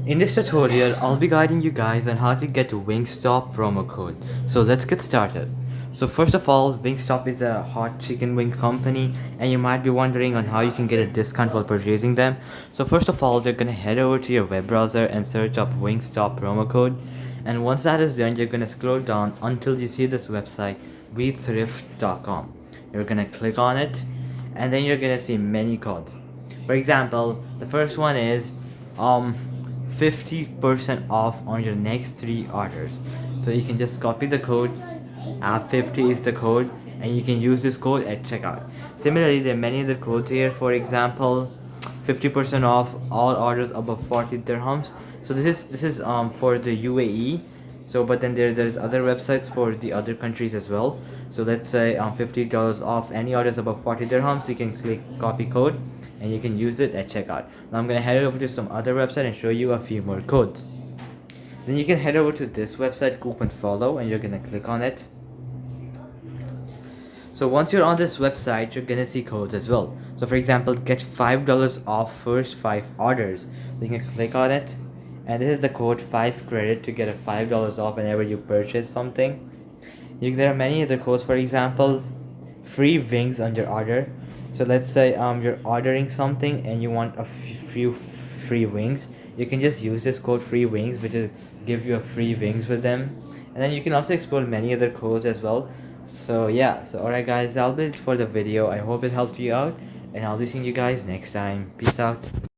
In this tutorial, I'll be guiding you guys on how to get Wingstop promo code. So let's get started. So first of all, Wingstop is a hot chicken wing company and you might be wondering on how you can get a discount while purchasing them. So first of all, you're gonna head over to your web browser and search up Wingstop promo code. And once that is done, you're gonna scroll down until you see this website, wheatsrift.com. You're gonna click on it and then you're gonna see many codes. For example, the first one is 50% off on your next 3 orders. So you can just copy the code, app 50 is the code, and you can use this code at checkout. Similarly, there are many other codes here. For example, 50% off all orders above 40 dirhams. So this is for the UAE. So but then there's other websites for the other countries as well. So let's say $50 off any orders above 40 dirhams. You can click copy code and you can use it at checkout. Now I'm gonna head over to some other website and show you a few more codes. Then you can head over to this website, Coupon Follow, and you're gonna click on it. So once you're on this website, you're gonna see codes as well. So for example, get $5 off first 5 orders. So you can click on it, and this is the code 5 credit to get a $5 off whenever you purchase something. There are many other codes. For example, free wings on your order. So let's say you're ordering something and you want a few free wings. You can just use this code free wings, which will give you a free wings with them. And then you can also explore many other codes as well. So yeah, so alright guys, that'll be it for the video. I hope it helped you out, and I'll be seeing you guys next time. Peace out.